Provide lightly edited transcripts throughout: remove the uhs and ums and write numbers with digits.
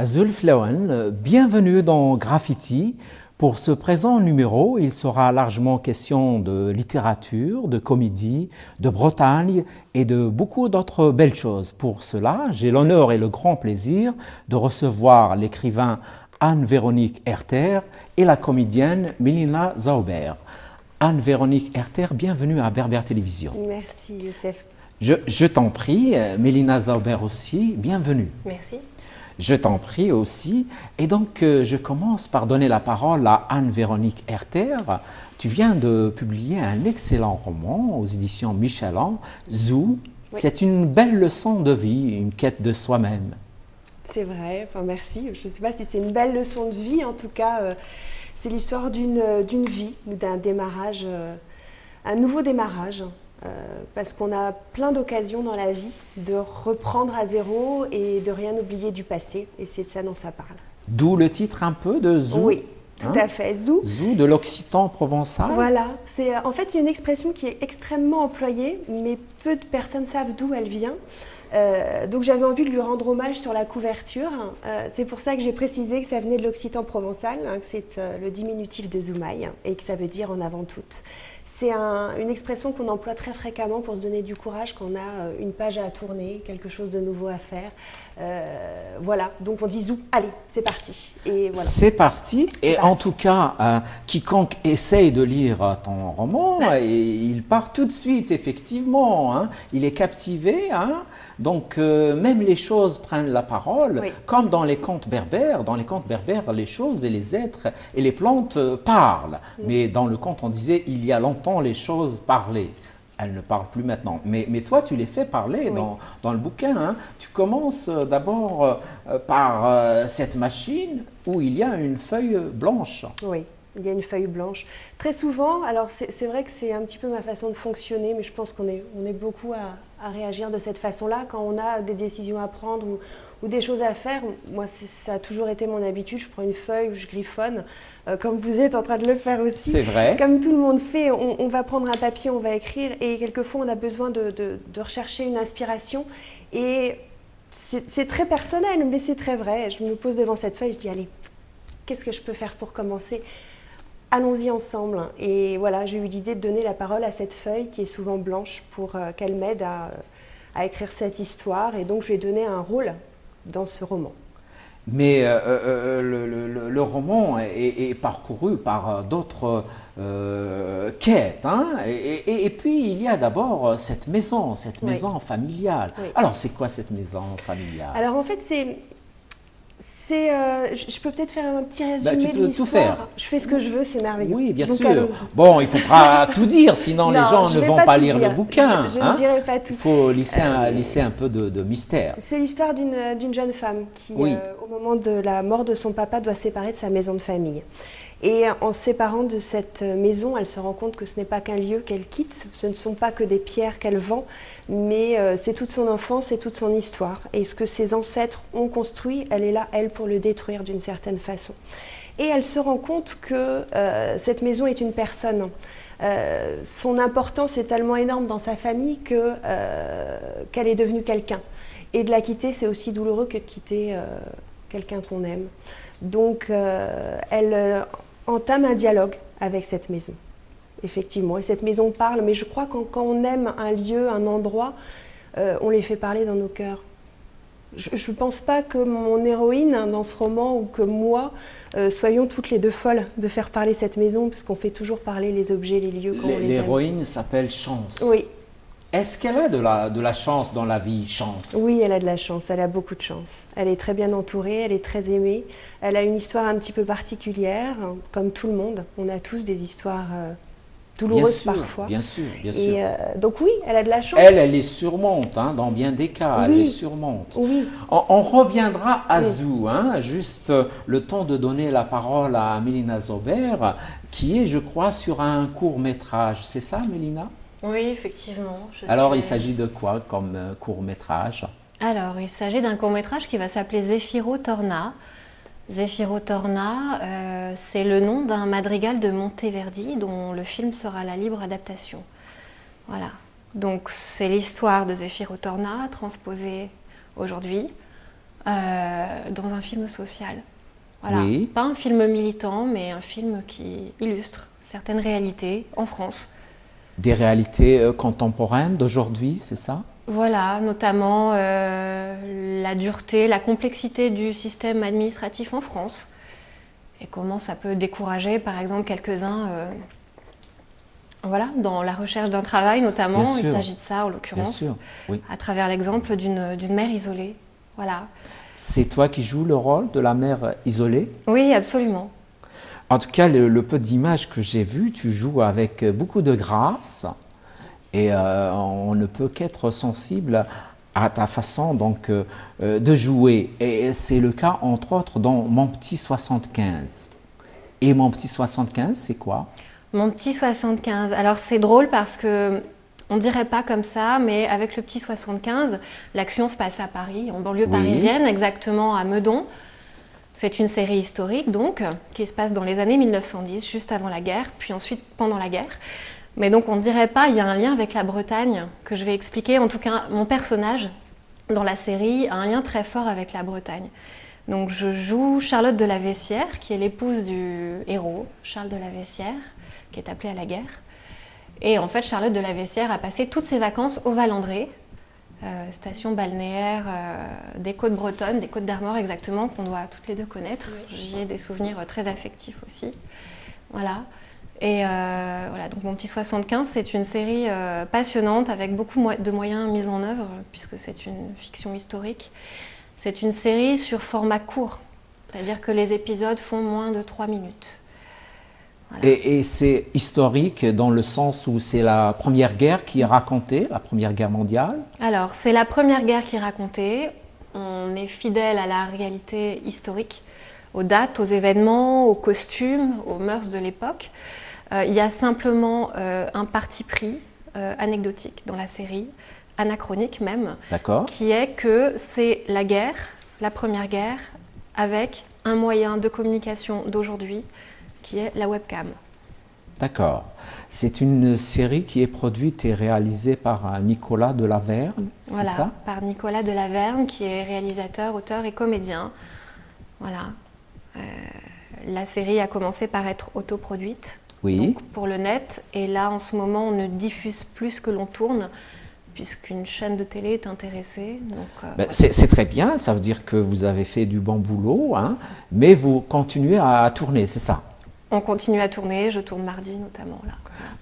Zulf Lewan, bienvenue dans Graffiti. Pour ce présent numéro, il sera largement question de littérature, de comédie, de Bretagne et de beaucoup d'autres belles choses. Pour cela, j'ai l'honneur et le grand plaisir de recevoir l'écrivain Anne-Véronique Herter et la comédienne Mélina Zauber. Anne-Véronique Herter, bienvenue à Berbère Télévision. Merci Youssef. Je t'en prie, Mélina Zauber aussi, bienvenue. Merci. Je t'en prie aussi. Et donc, je commence par donner la parole à Anne-Véronique Herter. Tu viens de publier un excellent roman aux éditions Michelan, Zou. Oui. C'est une belle leçon de vie, une quête de soi-même. C'est vrai, enfin merci. Je ne sais pas si c'est une belle leçon de vie, en tout cas, c'est l'histoire d'une vie ou d'un démarrage, un nouveau démarrage. Parce qu'on a plein d'occasions dans la vie de reprendre à zéro et de rien oublier du passé. Et c'est de ça dont ça parle. D'où le titre un peu de Zou. Oui, tout à fait. Zou. Zou de l'occitan provençal. Voilà. En fait, c'est une expression qui est extrêmement employée, mais peu de personnes savent d'où elle vient. Donc j'avais envie de lui rendre hommage sur la couverture. C'est pour ça que j'ai précisé que ça venait de l'occitan provençal, que c'est le diminutif de Zoumaï et que ça veut dire en avant toute. C'est une expression qu'on emploie très fréquemment pour se donner du courage quand on a une page à tourner, quelque chose de nouveau à faire. Voilà, donc on dit Zou, allez, c'est parti. Et voilà. C'est parti. Et en tout cas, quiconque essaye de lire ton roman, il part tout de suite, effectivement. Hein. Il est captivé. Hein. Donc, même les choses prennent la parole, oui. Comme dans les contes berbères. Dans les contes berbères, les choses et les êtres et les plantes parlent. Oui. Mais dans le conte, on disait, il y a longtemps, les choses parlaient. Elles ne parlent plus maintenant. Mais toi, tu les fais parler oui. dans le bouquin. Hein. Tu commences d'abord par cette machine où il y a une feuille blanche. Oui. Il y a une feuille blanche. Très souvent, alors c'est vrai que c'est un petit peu ma façon de fonctionner, mais je pense qu'on est beaucoup à réagir de cette façon-là quand on a des décisions à prendre ou des choses à faire. Moi, ça a toujours été mon habitude. Je prends une feuille, je griffonne, comme vous êtes en train de le faire aussi. C'est vrai. Comme tout le monde fait, on va prendre un papier, on va écrire, et quelquefois on a besoin de rechercher une inspiration. Et c'est très personnel, mais c'est très vrai. Je me pose devant cette feuille, je dis, allez, qu'est-ce que je peux faire pour commencer ? Allons-y ensemble. Et voilà, j'ai eu l'idée de donner la parole à cette feuille qui est souvent blanche pour qu'elle m'aide à écrire cette histoire. Et donc, je lui ai donné un rôle dans ce roman. Mais le roman est parcouru par d'autres quêtes. Hein, et puis, il y a d'abord cette maison oui. familiale. Oui. Alors, c'est quoi cette maison familiale? Alors, en fait, je peux peut-être faire un petit résumé de l'histoire. Tout faire. Je fais ce que je veux, c'est merveilleux. Oui, bien sûr. Bon, il ne faut pas tout dire, sinon les gens ne vont pas lire le bouquin. Je ne dirai pas tout. Il faut laisser un peu de mystère. C'est l'histoire d'une jeune femme qui, oui. Au moment de la mort de son papa, doit se séparer de sa maison de famille. Et en se séparant de cette maison, elle se rend compte que ce n'est pas qu'un lieu qu'elle quitte, ce ne sont pas que des pierres qu'elle vend, mais c'est toute son enfance et toute son histoire. Et ce que ses ancêtres ont construit, elle est là, elle, pour le détruire d'une certaine façon. Et elle se rend compte que cette maison est une personne. Son importance est tellement énorme dans sa famille qu'elle est devenue quelqu'un. Et de la quitter, c'est aussi douloureux que de quitter quelqu'un qu'on aime. Donc, elle entame un dialogue avec cette maison, effectivement. Et cette maison parle, mais je crois que quand on aime un lieu, un endroit, on les fait parler dans nos cœurs. Je ne pense pas que mon héroïne dans ce roman ou que moi soyons toutes les deux folles de faire parler cette maison, parce qu'on fait toujours parler les objets, les lieux quand on les aime. L'héroïne s'appelle Chance. Oui. Est-ce qu'elle a de la chance dans la vie, Chance? Oui, elle a de la chance, elle a beaucoup de chance. Elle est très bien entourée, elle est très aimée. Elle a une histoire un petit peu particulière, comme tout le monde. On a tous des histoires douloureuses parfois. Bien sûr, bien sûr. Et donc oui, elle a de la chance. Elle les surmonte, hein, dans bien des cas, elle les surmonte. Oui. On reviendra à Zou, hein, juste le temps de donner la parole à Mélina Zauber, qui est, je crois, sur un court-métrage. C'est ça, Mélina? Oui, effectivement. Alors, il s'agit de quoi comme court-métrage? Alors, il s'agit d'un court-métrage qui va s'appeler Zefiro Torna. Zefiro Torna, c'est le nom d'un madrigal de Monteverdi dont le film sera la libre adaptation. Voilà. Donc, c'est l'histoire de Zefiro Torna transposée aujourd'hui dans un film social. Voilà. Oui. Pas un film militant, mais un film qui illustre certaines réalités en France. Des réalités contemporaines d'aujourd'hui, c'est ça? Voilà, notamment la dureté, la complexité du système administratif en France et comment ça peut décourager, par exemple, quelques-uns voilà, dans la recherche d'un travail notamment. Bien Il sûr. s'agit de ça en l'occurrence, Bien sûr, oui. à travers l'exemple d'une mère isolée. Voilà. C'est toi qui joues le rôle de la mère isolée? Oui, absolument. En tout cas, le peu d'images que j'ai vues, tu joues avec beaucoup de grâce et on ne peut qu'être sensible à ta façon donc, de jouer. Et c'est le cas, entre autres, dans Mon Petit 75. Et Mon Petit 75, c'est quoi? Mon Petit 75. Alors c'est drôle parce que on dirait pas comme ça, mais avec le Petit 75, l'action se passe à Paris, en banlieue parisienne, exactement à Meudon. C'est une série historique donc, qui se passe dans les années 1910, juste avant la guerre, puis ensuite pendant la guerre. Mais donc on ne dirait pas, il y a un lien avec la Bretagne que je vais expliquer. En tout cas, mon personnage dans la série a un lien très fort avec la Bretagne. Donc je joue Charlotte de la Vessière, qui est l'épouse du héros, Charles de la Vessière, qui est appelé à la guerre. Et en fait, Charlotte de la Vessière a passé toutes ses vacances au Val-André, station balnéaire des côtes bretonnes, des côtes d'Armor exactement, qu'on doit toutes les deux connaître. Oui. J'y ai des souvenirs très affectifs aussi. Voilà. Et voilà, donc Mon Petit 75, c'est une série passionnante avec beaucoup de moyens mis en œuvre, puisque c'est une fiction historique. C'est une série sur format court, c'est-à-dire que les épisodes font moins de 3 minutes. Voilà. Et c'est historique dans le sens où c'est la Première Guerre qui est racontée, la Première Guerre mondiale? Alors, c'est la Première Guerre qui est racontée. On est fidèle à la réalité historique, aux dates, aux événements, aux costumes, aux mœurs de l'époque. Il y a simplement un parti pris anecdotique dans la série, anachronique même, qui est que c'est la guerre, la Première Guerre, avec un moyen de communication d'aujourd'hui, qui est la webcam. D'accord. C'est une série qui est produite et réalisée par Nicolas Delaverne, voilà, c'est ça? Par Nicolas Delaverne, qui est réalisateur, auteur et comédien. Voilà. La série a commencé par être autoproduite, donc pour le net, et là en ce moment on ne diffuse plus ce que l'on tourne, puisqu'une chaîne de télé est intéressée. Voilà. C'est très bien, ça veut dire que vous avez fait du bon boulot, hein, mais vous continuez à tourner, c'est ça? On continue à tourner, je tourne mardi notamment là.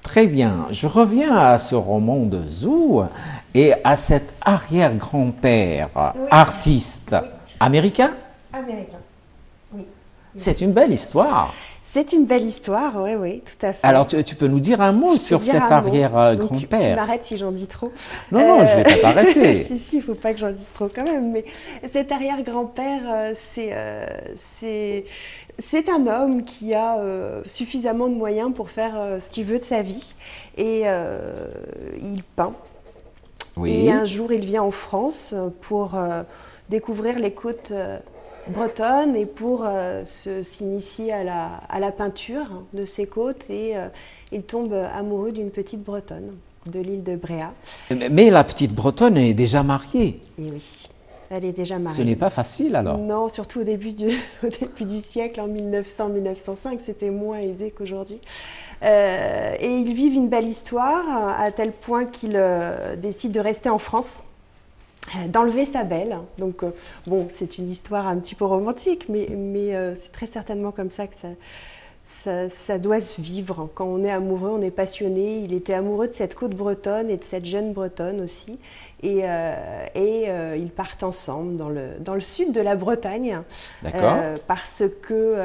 Très bien, je reviens à ce roman de Zou et à cet arrière-grand-père artiste américain. Américain, oui. C'est une belle histoire. C'est une belle histoire, oui, tout à fait. Alors, tu peux nous dire un mot sur cet arrière-grand-père? Tu m'arrêtes si j'en dis trop. Non, je ne vais pas t'arrêter. Si, il ne faut pas que j'en dise trop quand même. Mais cet arrière-grand-père, c'est un homme qui a suffisamment de moyens pour faire ce qu'il veut de sa vie. Et il peint. Oui. Et un jour, il vient en France pour découvrir les côtes bretonne et pour s'initier à la peinture de ces côtes, et il tombe amoureux d'une petite bretonne de l'île de Bréa. Mais la petite bretonne est déjà mariée. Et oui, elle est déjà mariée. Ce n'est pas facile alors? Non, surtout au début du siècle, en 1900-1905, c'était moins aisé qu'aujourd'hui. Et ils vivent une belle histoire à tel point qu'ils décident de rester en France, d'enlever sa belle. Donc, bon, c'est une histoire un petit peu romantique, mais c'est très certainement comme ça que ça doit se vivre. Quand on est amoureux, on est passionné. Il était amoureux de cette côte bretonne et de cette jeune bretonne aussi. Et ils partent ensemble dans le sud de la Bretagne. Parce que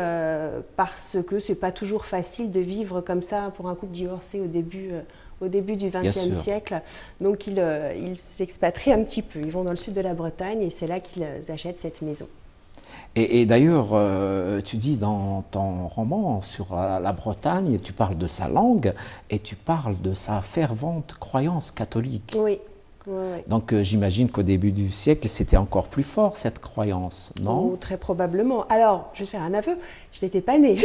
c'est pas toujours facile de vivre comme ça pour un couple divorcé au début du XXe siècle. Donc ils s'expatrient un petit peu. Ils vont dans le sud de la Bretagne et c'est là qu'ils achètent cette maison. Et d'ailleurs, tu dis dans ton roman sur la Bretagne, tu parles de sa langue et tu parles de sa fervente croyance catholique. Oui. Donc j'imagine qu'au début du siècle, c'était encore plus fort cette croyance, non? Oh, très probablement. Alors, je vais faire un aveu, je n'étais pas née,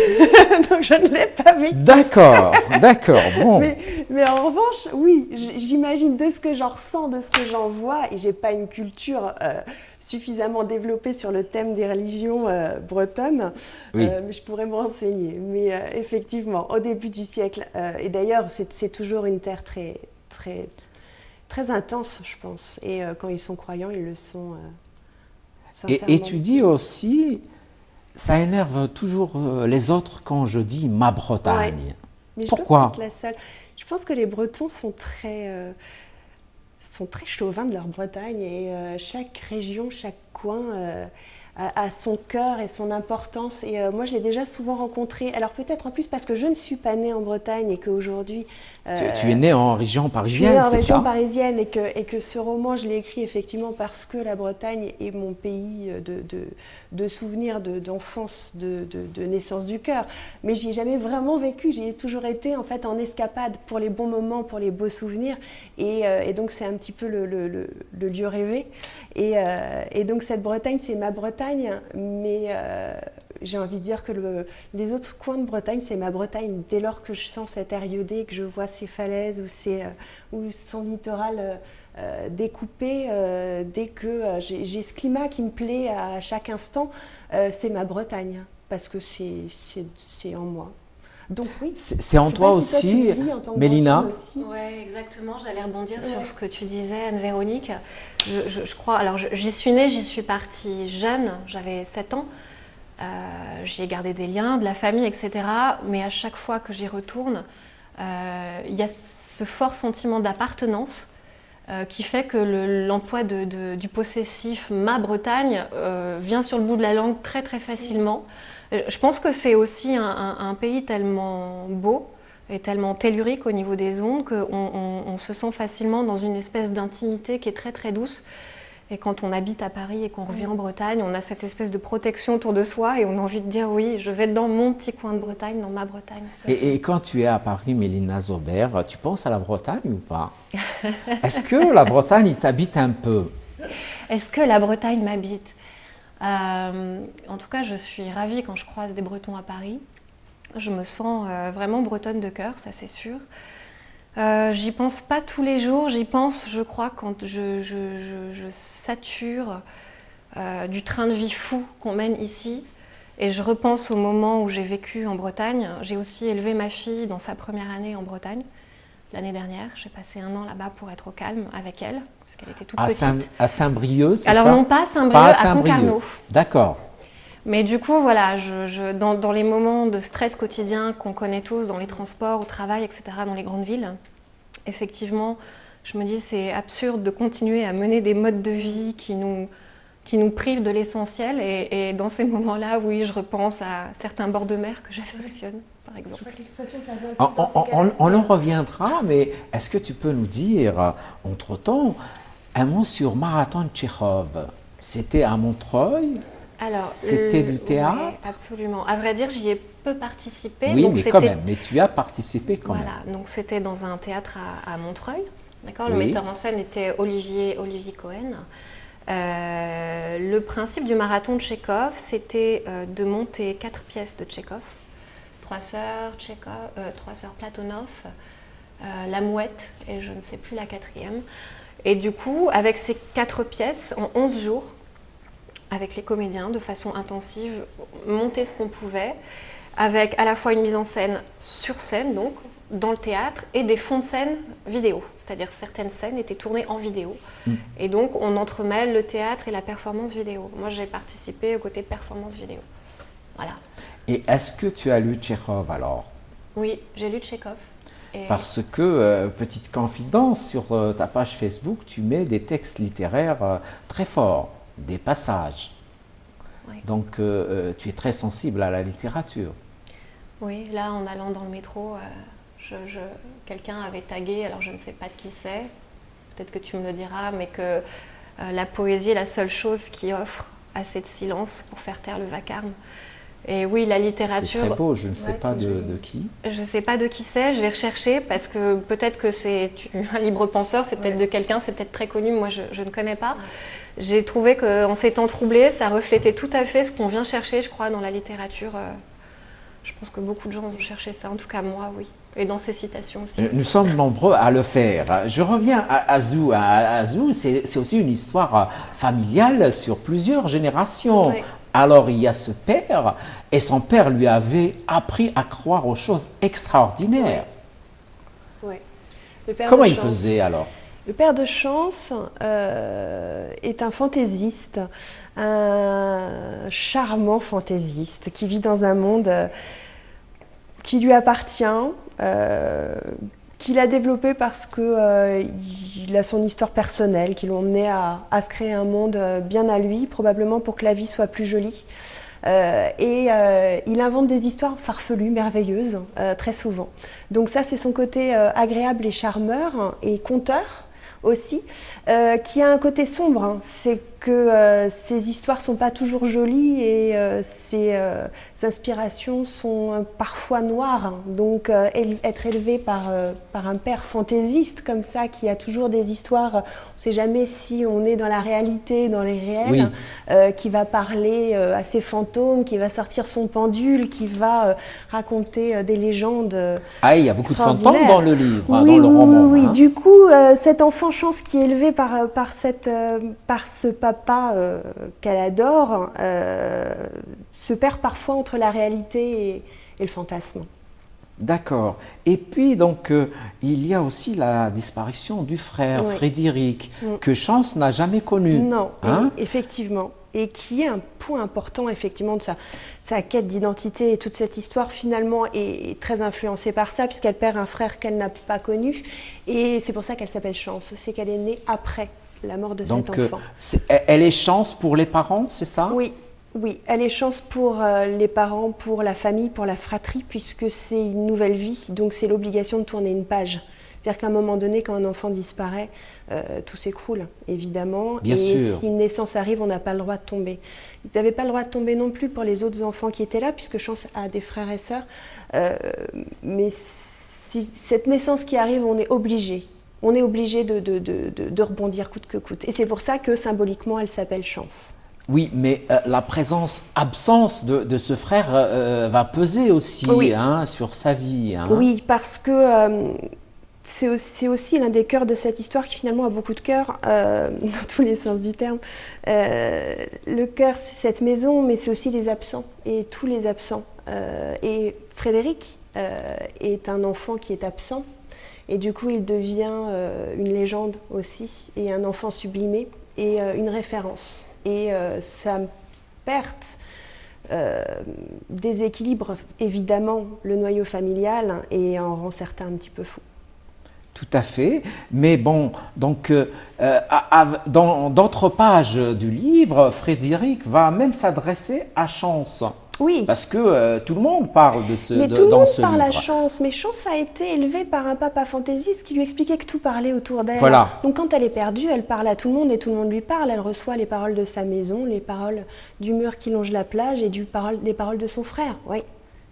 donc je ne l'ai pas vécu. D'accord, bon. Mais en revanche, oui, j'imagine de ce que j'en ressens, de ce que j'en vois, et j'ai pas une culture suffisamment développée sur le thème des religions bretonnes, Oui. mais je pourrais me renseigner. Mais effectivement, au début du siècle, et d'ailleurs c'est toujours une terre très, très, très intense, je pense. Et quand ils sont croyants, ils le sont sincèrement. Et tu dis aussi, ça énerve toujours les autres quand je dis ma Bretagne. Ouais. Mais Pourquoi? je, la seule. Je pense que les Bretons sont très chauvins de leur Bretagne et chaque région, chaque coin a son cœur et son importance. Et moi, je l'ai déjà souvent rencontré. Alors peut-être en plus parce que je ne suis pas née en Bretagne et qu'aujourd'hui... Tu es née en région parisienne, c'est ça? Je suis née en région parisienne et que ce roman, je l'ai écrit effectivement parce que la Bretagne est mon pays de souvenirs, d'enfance, de naissance du cœur. Mais j'y ai jamais vraiment vécu. J'y ai toujours été en fait en escapade pour les bons moments, pour les beaux souvenirs. Et donc c'est un petit peu le lieu rêvé. Et donc cette Bretagne, c'est ma Bretagne. Mais j'ai envie de dire que les autres coins de Bretagne, c'est ma Bretagne. Dès lors que je sens cet air iodé, que je vois ces falaises ou son littoral découpé, dès que j'ai ce climat qui me plaît à chaque instant, c'est ma Bretagne, parce que c'est en moi. Donc oui. C'est en toi aussi, Mélina? Oui, exactement. J'allais rebondir sur ce que tu disais, Anne-Véronique. Je crois, alors j'y suis née, j'y suis partie jeune, j'avais 7 ans. J'y ai gardé des liens, de la famille, etc. Mais à chaque fois que j'y retourne, il y a ce fort sentiment d'appartenance qui fait que l'emploi du possessif « ma Bretagne » vient sur le bout de la langue très très facilement. Je pense que c'est aussi un pays tellement beau et tellement tellurique au niveau des ondes qu'on se sent facilement dans une espèce d'intimité qui est très très douce. Et quand on habite à Paris et qu'on revient en Bretagne, on a cette espèce de protection autour de soi et on a envie de dire oui, je vais être dans mon petit coin de Bretagne, dans ma Bretagne. Et quand tu es à Paris, Mélina Zobert, tu penses à la Bretagne ou pas? Est-ce que la Bretagne t'habite un peu? Est-ce que la Bretagne m'habite? En tout cas, je suis ravie quand je croise des Bretons à Paris. Je me sens vraiment bretonne de cœur, ça c'est sûr. J'y pense pas tous les jours, j'y pense, je crois, quand je sature du train de vie fou qu'on mène ici. Et je repense au moment où j'ai vécu en Bretagne. J'ai aussi élevé ma fille dans sa première année en Bretagne, l'année dernière. J'ai passé 1 an là-bas pour être au calme avec elle, parce qu'elle était toute petite. À Saint-Brieuc, c'est ça? Alors non, pas à Saint-Brieuc, à Concarneau. D'accord. Mais du coup, voilà, dans les moments de stress quotidien qu'on connaît tous, dans les transports, au travail, etc., dans les grandes villes, effectivement, je me dis c'est absurde de continuer à mener des modes de vie qui nous privent de l'essentiel. Et dans ces moments-là, oui, je repense à certains bords de mer que j'affectionne, par exemple. On en reviendra, mais est-ce que tu peux nous dire, entre-temps, un mot sur Marathon de Tchekhov? C'était à Montreuil? Alors, c'était du théâtre? Ouais, absolument. À vrai dire, j'y ai peu participé. Oui, donc mais quand même. Mais tu as participé quand même. Voilà, donc c'était dans un théâtre à Montreuil. D'accord. Le metteur en scène était Olivier Cohen. Le principe du marathon de Tchekhov, c'était de monter 4 pièces de Tchekhov. 3 sœurs Platonov, La Mouette et je ne sais plus la 4e. Et du coup, avec ces 4 pièces, en 11 jours, avec les comédiens, de façon intensive, monter ce qu'on pouvait, avec à la fois une mise en scène sur scène, donc dans le théâtre, et des fonds de scène vidéo. C'est-à-dire certaines scènes étaient tournées en vidéo. Et donc on entremêle le théâtre et la performance vidéo. Moi j'ai participé au côté performance vidéo. Voilà. Et est-ce que tu as lu Tchekhov alors? Oui, j'ai lu Tchekhov. Parce que, petite confidence, sur ta page Facebook, tu mets des textes littéraires très forts, des passages. Oui. Donc tu es très sensible à la littérature. Oui, là en allant dans le métro, quelqu'un avait tagué, alors je ne sais pas de qui c'est, peut-être que tu me le diras, mais que la poésie est la seule chose qui offre assez de silence pour faire taire le vacarme. Et oui, la littérature... C'est très beau, je ne sais pas de qui. Je ne sais pas de qui c'est, je vais rechercher parce que peut-être que c'est un libre penseur, c'est peut-être de quelqu'un, c'est peut-être très connu, moi je ne connais pas. J'ai trouvé qu'en ces temps troublés, ça reflétait tout à fait ce qu'on vient chercher, je crois, dans la littérature. Je pense que beaucoup de gens vont chercher ça, en tout cas moi, oui. Et dans ces citations aussi. Nous sommes nombreux à le faire. Je reviens à Azou. Azou, c'est aussi une histoire familiale sur plusieurs générations. Oui. Alors il y a ce père, et son père lui avait appris à croire aux choses extraordinaires. Ouais. Le père Comment de il Chance. faisait alors? Le père de Chance est un fantaisiste, un charmant fantaisiste qui vit dans un monde qui lui appartient, qu'il a développé parce qu'il a son histoire personnelle, qui l'ont emmené à se créer un monde bien à lui, probablement pour que la vie soit plus jolie. Il invente des histoires farfelues, merveilleuses, très souvent. Donc ça, c'est son côté agréable et charmeur et conteur aussi, qui a un côté sombre. Hein. C'est que ces histoires ne sont pas toujours jolies et ses inspirations sont parfois noires. Donc être élevé par un père fantaisiste comme ça, qui a toujours des histoires, on ne sait jamais si on est dans la réalité, dans les réels, oui. Qui va parler à ses fantômes, qui va sortir son pendule, qui va raconter des légendes. Ah, il y a beaucoup de fantômes dans le livre, oui, dans le roman. Oui, hein. Du coup, cet enfant Chance qui est élevé par ce papa qu'elle adore se perd parfois entre la réalité et le fantasme. D'accord. Et puis, donc, il y a aussi la disparition du frère, oui. Frédéric, que Chance n'a jamais connu. Non, hein? Effectivement. Et qui est un point important, effectivement, de sa quête d'identité. Et toute cette histoire, finalement, est très influencée par ça, puisqu'elle perd un frère qu'elle n'a pas connu. Et c'est pour ça qu'elle s'appelle Chance. C'est qu'elle est née après la mort de cet enfant. Elle est Chance pour les parents, c'est ça? Oui. Oui, elle est Chance pour les parents, pour la famille, pour la fratrie, puisque c'est une nouvelle vie, donc c'est l'obligation de tourner une page. C'est-à-dire qu'à un moment donné, quand un enfant disparaît, tout s'écroule, évidemment. Bien sûr. Si une naissance arrive, on n'a pas le droit de tomber. Ils n'avaient pas le droit de tomber non plus pour les autres enfants qui étaient là, puisque Chance a des frères et sœurs. Mais si cette naissance qui arrive, on est obligé. On est obligé de rebondir coûte que coûte. Et c'est pour ça que symboliquement, elle s'appelle Chance. Oui, mais la absence de ce frère va peser aussi, oui. Hein, sur sa vie. Hein. Oui, parce que c'est aussi l'un des cœurs de cette histoire qui finalement a beaucoup de cœur, dans tous les sens du terme. Le cœur, c'est cette maison, mais c'est aussi les absents, et tous les absents. Et Frédéric est un enfant qui est absent, et du coup il devient une légende aussi, et un enfant sublimé, et une référence. Et sa perte déséquilibre évidemment le noyau familial et en rend certains un petit peu fous. Tout à fait, mais bon, donc dans d'autres pages du livre, Frédéric va même s'adresser à Chance. Oui. Parce que tout le monde parle de ce livre. Mais tout le monde parle à Chance, mais Chance a été élevée par un papa fantaisiste qui lui expliquait que tout parlait autour d'elle. Voilà. Donc quand elle est perdue, elle parle à tout le monde et tout le monde lui parle. Elle reçoit les paroles de sa maison, les paroles du mur qui longe la plage et les paroles de son frère. Oui,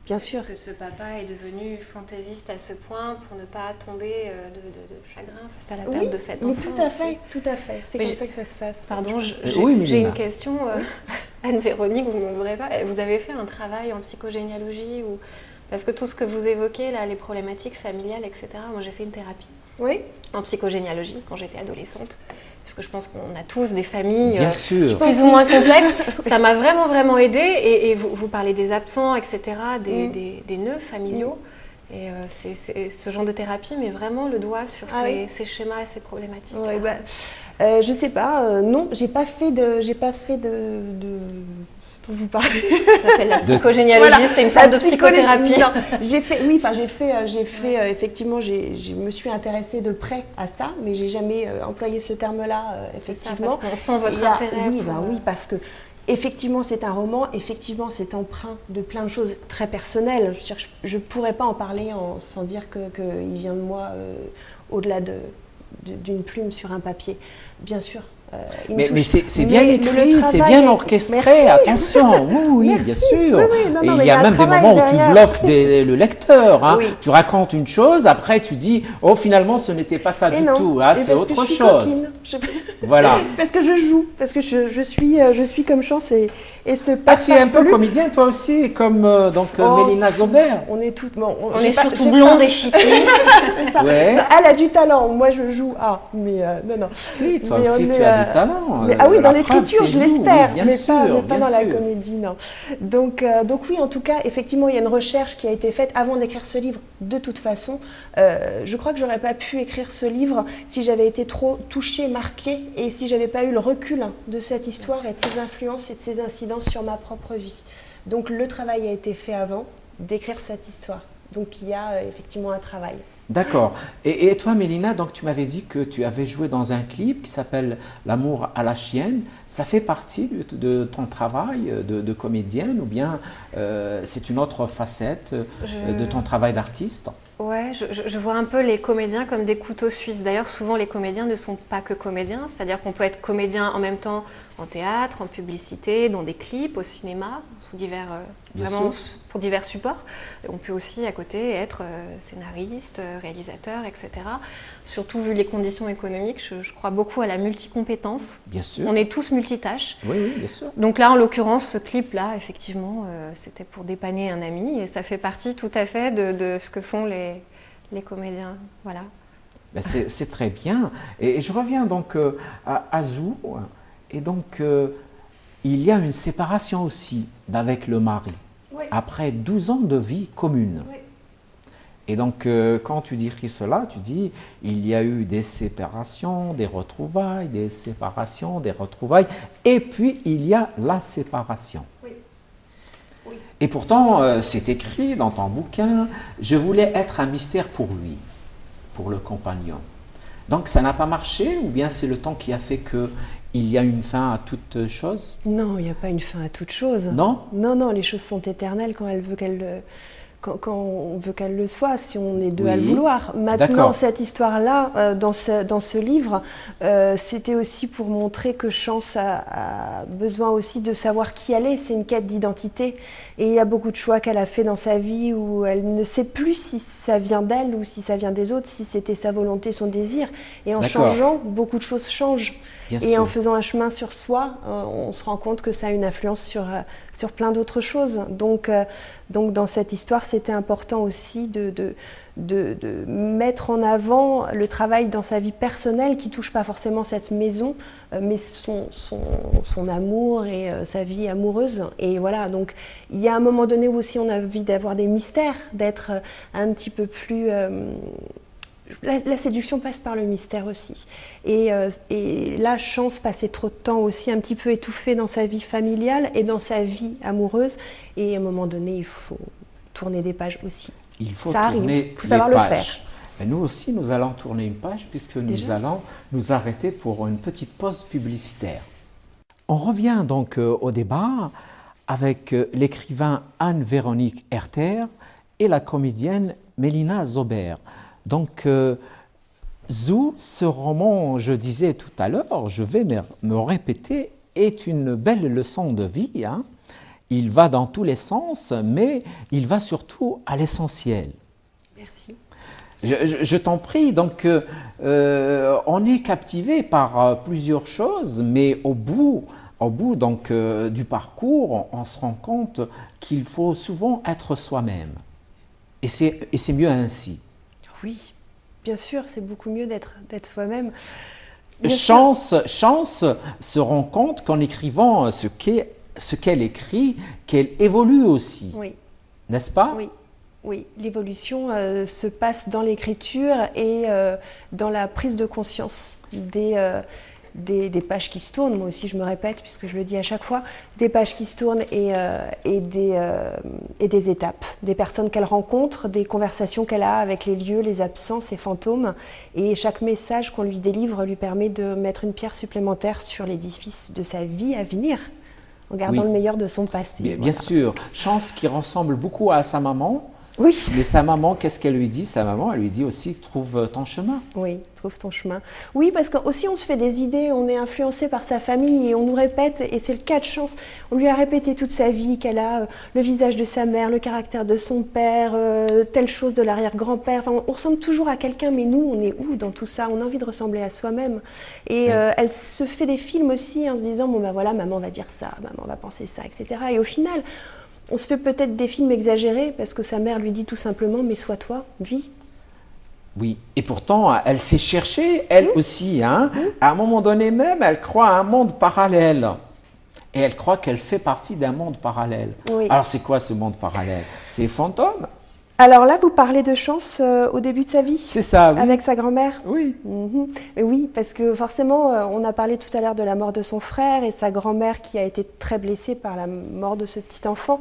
bien sûr. Que ce papa est devenu fantaisiste à ce point pour ne pas tomber de chagrin face à la perte de cet enfant. Mais tout à fait, tout à fait. C'est comme ça que ça se passe. Pardon, oui, j'ai une question. Anne-Véronique, vous ne m'en voudrez pas. Vous avez fait un travail en psychogénéalogie ou... Parce que tout ce que vous évoquez, là, les problématiques familiales, etc., moi j'ai fait une thérapie en psychogénéalogie quand j'étais adolescente. Parce que je pense qu'on a tous des familles plus ou moins complexes. Ça m'a vraiment aidée. Et vous parlez des absents, etc., des nœuds familiaux. Et c'est ce genre de thérapie met vraiment le doigt sur ces schémas et ces problématiques. Oui, je sais pas, non, j'ai pas fait de ce dont vous parlez. Ça s'appelle la psychogénéalogie, c'est une forme de psychothérapie. Non, j'ai fait, effectivement, je me suis intéressée de près à ça, mais j'ai jamais employé ce terme-là, effectivement. Ça, parce qu'on sent votre intérêt. Oui, parce que effectivement, c'est un roman, effectivement, c'est empreint de plein de choses très personnelles. Je ne pourrais pas en parler sans dire qu'il vient de moi au-delà d'une plume sur un papier. Bien sûr, Mais c'est bien écrit, c'est bien orchestré, Merci. Attention, oui, Merci. bien sûr. Oui, non, Et non, il mais y a un même des travail moments où tu derrière. bluffes le lecteur. Hein. Oui. Tu racontes une chose, après tu dis, oh finalement ce n'était pas ça Et du non. tout, hein, Et c'est parce que autre je suis chose. coquine. Voilà. C'est parce que je joue, parce que je suis comme Chance et ce Ah, tu es un peu farfelu. comédien toi aussi, comme Oh, Mélina Zobert. On est toutes, bon, On j'ai est pas- surtout j'ai blondes pas- et chippées. C'est ça. Ouais. Elle a du talent, moi je joue. Ah, mais non, non. Si, toi Mais aussi on tu est, as du talent. Mais, ah oui, La dans l'écriture, preuve, je c'est vous, l'espère, oui, bien mais sûr, pas bien dans la sûr. comédie, non. Donc oui, en tout cas, effectivement, il y a une recherche qui a été faite avant d'écrire ce livre. De toute façon, je crois que j'aurais pas pu écrire ce livre si j'avais été trop touchée, marquée, et si j'avais pas eu le recul de cette histoire et de ses influences et de ses incidences sur ma propre vie. Donc le travail a été fait avant d'écrire cette histoire. Donc il y a effectivement un travail. D'accord. Et toi, Mélina, donc tu m'avais dit que tu avais joué dans un clip qui s'appelle L'amour à la chienne. Ça fait partie de ton travail de comédienne ou bien c'est une autre facette de ton travail d'artiste? Ouais, je vois un peu les comédiens comme des couteaux suisses. D'ailleurs, souvent les comédiens ne sont pas que comédiens, c'est-à-dire qu'on peut être comédien en même temps en théâtre, en publicité, dans des clips, au cinéma, sous divers, pour divers supports. Et on peut aussi à côté être scénariste, réalisateur, etc. Surtout vu les conditions économiques, je crois beaucoup à la multicompétence. Bien sûr. On est tous multitâches. Oui, oui, bien sûr. Donc là, en l'occurrence, ce clip-là, effectivement, c'était pour dépanner un ami et ça fait partie tout à fait de ce que font les comédiens. Voilà. Ben c'est très bien. Et je reviens donc à Azou. Et donc, il y a une séparation aussi avec le mari, Oui. après 12 ans de vie commune. Oui. Et donc, quand tu décris cela, tu dis, il y a eu des séparations, des retrouvailles, des séparations, des retrouvailles, et puis il y a la séparation. Oui. Oui. Et pourtant, c'est écrit dans ton bouquin, je voulais être un mystère pour lui, pour le compagnon. Donc, ça n'a pas marché, ou bien c'est le temps qui a fait que il y a une fin à toute chose? Non, il n'y a pas une fin à toute chose. Non? Non, non, les choses sont éternelles quand elle veut quand on veut qu'elle le soit, si on est deux à le Oui. vouloir. Maintenant, D'accord. cette histoire-là, dans ce livre, c'était aussi pour montrer que Chance a besoin aussi de savoir qui elle est. C'est une quête d'identité. Et il y a beaucoup de choix qu'elle a fait dans sa vie où elle ne sait plus si ça vient d'elle ou si ça vient des autres, si c'était sa volonté, son désir. Et en D'accord. changeant, beaucoup de choses changent. Bien Et sûr. en faisant un chemin sur soi, on se rend compte que ça a une influence sur plein d'autres choses. Donc dans cette histoire, c'était important aussi de mettre en avant le travail dans sa vie personnelle qui touche pas forcément cette maison, mais son amour et sa vie amoureuse. Et voilà, donc il y a un moment donné où aussi on a envie d'avoir des mystères, d'être un petit peu plus... La séduction passe par le mystère aussi. Et là, Chance passait trop de temps aussi un petit peu étouffée dans sa vie familiale et dans sa vie amoureuse. Et à un moment donné, il faut tourner des pages aussi. Il faut Ça tourner arrive, il faut savoir les le pages. faire. Et nous aussi, nous allons tourner une page puisque nous Déjà allons nous arrêter pour une petite pause publicitaire. On revient donc au débat avec l'écrivain Anne-Véronique Herter et la comédienne Mélina Zobert. Donc, Zou, ce roman, je disais tout à l'heure, je vais me répéter, est une belle leçon de vie. Hein. Il va dans tous les sens, mais il va surtout à l'essentiel. Merci. Je t'en prie, donc on est captivé par plusieurs choses, mais au bout donc, du parcours, on se rend compte qu'il faut souvent être soi-même. Et c'est mieux ainsi. Oui, bien sûr, c'est beaucoup mieux d'être soi-même. Chance se rend compte qu'en écrivant ce qu'elle écrit, qu'elle évolue aussi. Oui. N'est-ce pas? Oui. Oui, l'évolution se passe dans l'écriture et dans la prise de conscience des pages qui se tournent. Moi aussi, je me répète, puisque je le dis à chaque fois, des pages qui se tournent et des étapes, des personnes qu'elle rencontre, des conversations qu'elle a avec les lieux, les absents, ses fantômes. Et chaque message qu'on lui délivre lui permet de mettre une pierre supplémentaire sur l'édifice de sa vie à venir, en gardant Oui. le meilleur de son passé. Bien Voilà. sûr. Chance qui ressemble beaucoup à sa maman, Oui. Mais sa maman, qu'est-ce qu'elle lui dit? Sa maman, elle lui dit aussi, trouve ton chemin. Oui, trouve ton chemin. Oui, parce qu'aussi on se fait des idées, on est influencé par sa famille et on nous répète, et c'est le cas de chance, on lui a répété toute sa vie qu'elle a le visage de sa mère, le caractère de son père, telle chose de l'arrière-grand-père. Enfin, on ressemble toujours à quelqu'un, mais nous, on est où dans tout ça? On a envie de ressembler à soi-même. Et elle se fait des films aussi en se disant, bon ben voilà, maman va dire ça, maman va penser ça, etc. Et au final, on se fait peut-être des films exagérés parce que sa mère lui dit tout simplement, mais sois toi, vis. Oui, et pourtant, elle s'est cherchée, elle aussi. Hein. À un moment donné même, elle croit à un monde parallèle. Et elle croit qu'elle fait partie d'un monde parallèle. Oui. Alors, c'est quoi ce monde parallèle? C'est les fantômes? Alors là, vous parlez de chance au début de sa vie? C'est ça, oui. Avec sa grand-mère? Oui. Oui, parce que forcément, on a parlé tout à l'heure de la mort de son frère et sa grand-mère qui a été très blessée par la mort de ce petit enfant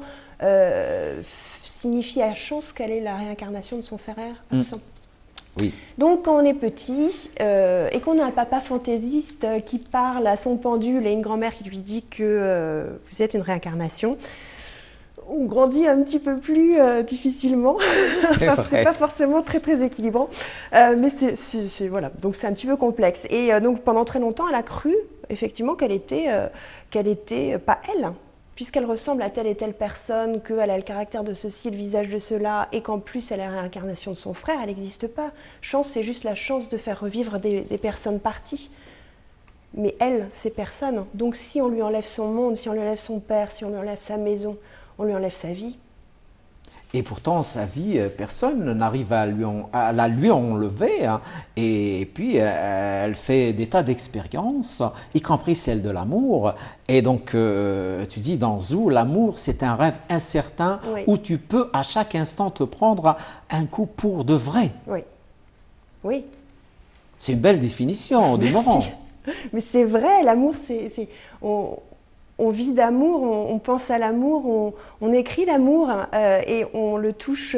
signifie à chance qu'elle est la réincarnation de son frère absent. Oui. Donc quand on est petit et qu'on a un papa fantaisiste qui parle à son pendule et une grand-mère qui lui dit que vous êtes une réincarnation, on grandit un petit peu plus difficilement. C'est pas forcément très très équilibrant, mais voilà. Donc c'est un petit peu complexe. Et donc pendant très longtemps, elle a cru effectivement qu'elle était pas elle, puisqu'elle ressemble à telle et telle personne, qu'elle a le caractère de ceci, le visage de cela, et qu'en plus elle est la réincarnation de son frère. Elle n'existe pas. Chance, c'est juste la chance de faire revivre des personnes parties. Mais elle, c'est personne. Donc si on lui enlève son monde, si on lui enlève son père, si on lui enlève sa maison, on lui enlève sa vie. Et pourtant, sa vie, personne n'arrive à la lui enlever. Hein. Et puis, elle fait des tas d'expériences, y compris celle de l'amour. Et donc, tu dis dans Zou, l'amour, c'est un rêve incertain où tu peux à chaque instant te prendre un coup pour de vrai. Oui. Oui. C'est une belle définition du moment. Mais c'est vrai, l'amour, on vit d'amour, on pense à l'amour, on écrit l'amour et on le touche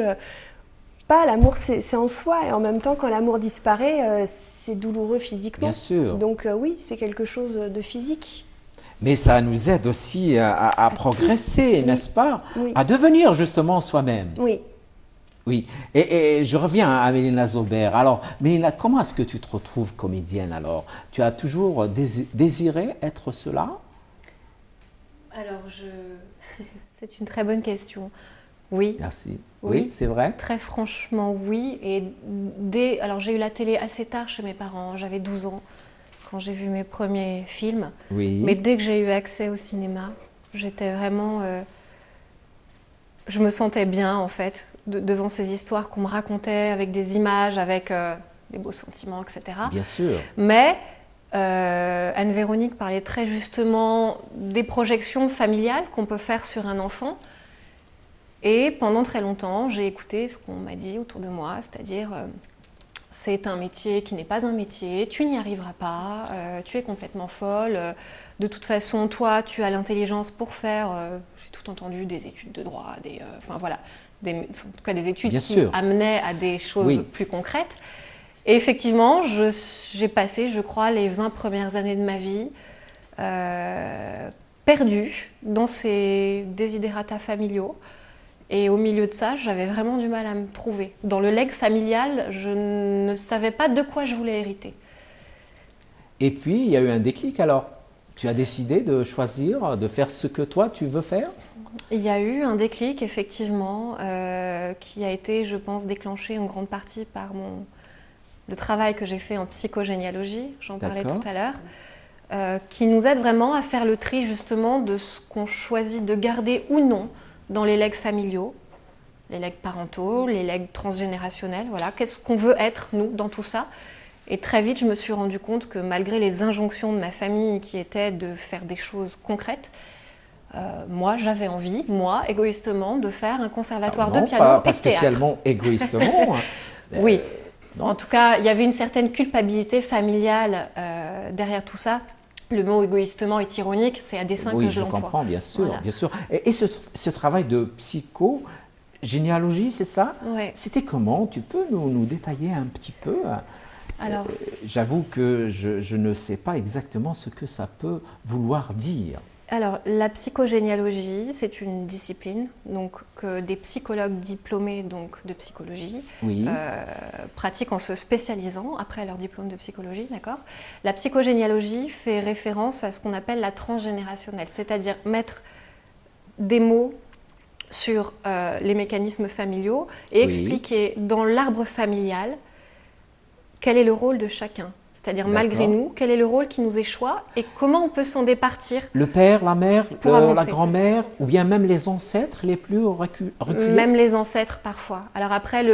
pas. L'amour, c'est en soi. Et en même temps, quand l'amour disparaît, c'est douloureux physiquement. Bien sûr. Donc oui, c'est quelque chose de physique. Mais ça nous aide aussi à progresser, n'est-ce pas? Oui. À devenir justement soi-même. Oui. Oui, et je reviens à Mélina Zobert. Alors, Mélina, comment est-ce que tu te retrouves comédienne alors? Tu as toujours désiré être cela? Alors, c'est une très bonne question. Oui. Merci. Oui, c'est vrai? Très franchement, oui. Et alors, j'ai eu la télé assez tard chez mes parents. J'avais 12 ans quand j'ai vu mes premiers films. Oui. Mais dès que j'ai eu accès au cinéma, j'étais vraiment... je me sentais bien, en fait, devant ces histoires qu'on me racontait avec des images, avec des beaux sentiments, etc. Bien sûr. Mais Anne-Véronique parlait très justement des projections familiales qu'on peut faire sur un enfant. Et pendant très longtemps, j'ai écouté ce qu'on m'a dit autour de moi, c'est-à-dire c'est un métier qui n'est pas un métier, tu n'y arriveras pas, tu es complètement folle, de toute façon, toi, tu as l'intelligence pour faire, j'ai tout entendu, des études de droit, enfin voilà, en tout cas des études qui amenaient à des choses plus concrètes. Et effectivement, j'ai passé, je crois, les 20 premières années de ma vie perdue dans ces desiderata familiaux. Et au milieu de ça, j'avais vraiment du mal à me trouver. Dans le legs familial, je ne savais pas de quoi je voulais hériter. Et puis, il y a eu un déclic alors. Tu as décidé de choisir, de faire ce que toi, tu veux faire? Il y a eu un déclic, effectivement, qui a été, je pense, déclenché en grande partie par le travail que j'ai fait en psychogénéalogie, j'en parlais tout à l'heure, qui nous aide vraiment à faire le tri, justement, de ce qu'on choisit de garder ou non dans les legs familiaux, les legs parentaux, les legs transgénérationnels, voilà. Qu'est-ce qu'on veut être, nous, dans tout ça? Et très vite, je me suis rendu compte que malgré les injonctions de ma famille qui étaient de faire des choses concrètes, moi, j'avais envie, moi, égoïstement, de faire un conservatoire de piano pas et de théâtre. Spécialement égoïstement. Oui. En tout cas, il y avait une certaine culpabilité familiale derrière tout ça. Le mot égoïstement est ironique, c'est à dessein que je l'emploie. Oui, je comprends, bien sûr. Voilà. Bien sûr. Et ce travail de psychogénéalogie, c'est ça? Ouais. C'était comment? Tu peux nous détailler un petit peu? J'avoue que je ne sais pas exactement ce que ça peut vouloir dire. Alors, la psychogénéalogie, c'est une discipline donc, que des psychologues diplômés donc, de psychologie pratiquent en se spécialisant après leur diplôme de psychologie. D'accord ? La psychogénéalogie fait référence à ce qu'on appelle la transgénérationnelle, c'est-à-dire mettre des mots sur les mécanismes familiaux et expliquer dans l'arbre familial quel est le rôle de chacun. C'est-à-dire malgré nous, quel est le rôle qui nous échoit et comment on peut s'en départir. Le père, la mère, la grand-mère ou bien même les ancêtres les plus reculés. Même les ancêtres parfois. Alors après,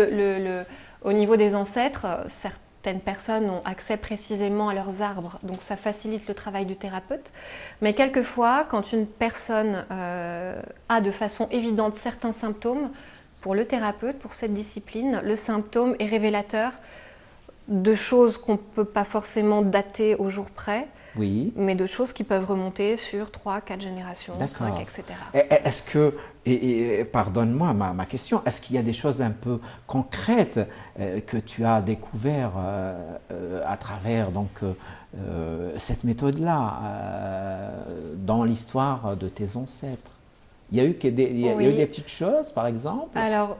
au niveau des ancêtres, certaines personnes ont accès précisément à leurs arbres, donc ça facilite le travail du thérapeute. Mais quelquefois, quand une personne a de façon évidente certains symptômes, pour le thérapeute, pour cette discipline, le symptôme est révélateur de choses qu'on ne peut pas forcément dater au jour près, mais de choses qui peuvent remonter sur 3, 4 générations, 5, etc. Est-ce que, et pardonne-moi ma question, est-ce qu'il y a des choses un peu concrètes que tu as découvert à travers donc, cette méthode-là dans l'histoire de tes ancêtres? Il y a eu des petites choses, par exemple? Alors,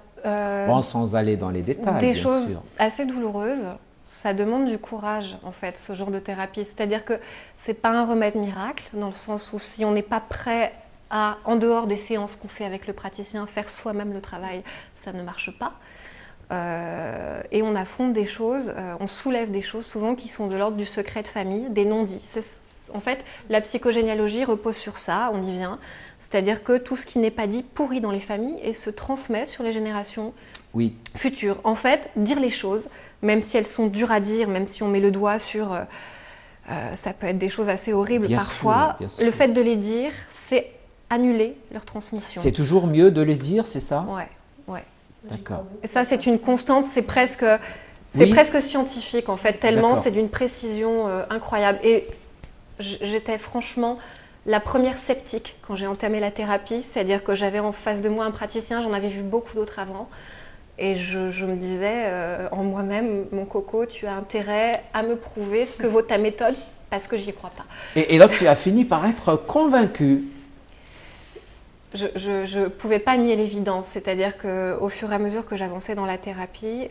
sans aller dans les détails, des bien choses sûr. assez douloureuses. Ça demande du courage, en fait, ce genre de thérapie. C'est-à-dire que ce n'est pas un remède miracle, dans le sens où si on n'est pas prêt à, en dehors des séances qu'on fait avec le praticien, faire soi-même le travail, ça ne marche pas. Et on affronte des choses, on soulève des choses souvent qui sont de l'ordre du secret de famille, des non-dits. En fait, la psychogénéalogie repose sur ça, on y vient. C'est-à-dire que tout ce qui n'est pas dit pourrit dans les familles et se transmet sur les générations futures. En fait, dire les choses, même si elles sont dures à dire, même si on met le doigt sur... ça peut être des choses assez horribles parfois. Bien sûr. Le fait de les dire, c'est annuler leur transmission. C'est toujours mieux de les dire, c'est ça? Ouais. D'accord. Et ça, c'est une constante, c'est presque scientifique en fait, tellement c'est d'une précision incroyable. Et j'étais franchement la première sceptique quand j'ai entamé la thérapie, c'est-à-dire que j'avais en face de moi un praticien, j'en avais vu beaucoup d'autres avant. Et je me disais en moi-même, mon coco, tu as intérêt à me prouver ce que vaut ta méthode parce que j'y crois pas. Et donc tu as fini par être convaincue. Je ne pouvais pas nier l'évidence, c'est-à-dire qu'au fur et à mesure que j'avançais dans la thérapie,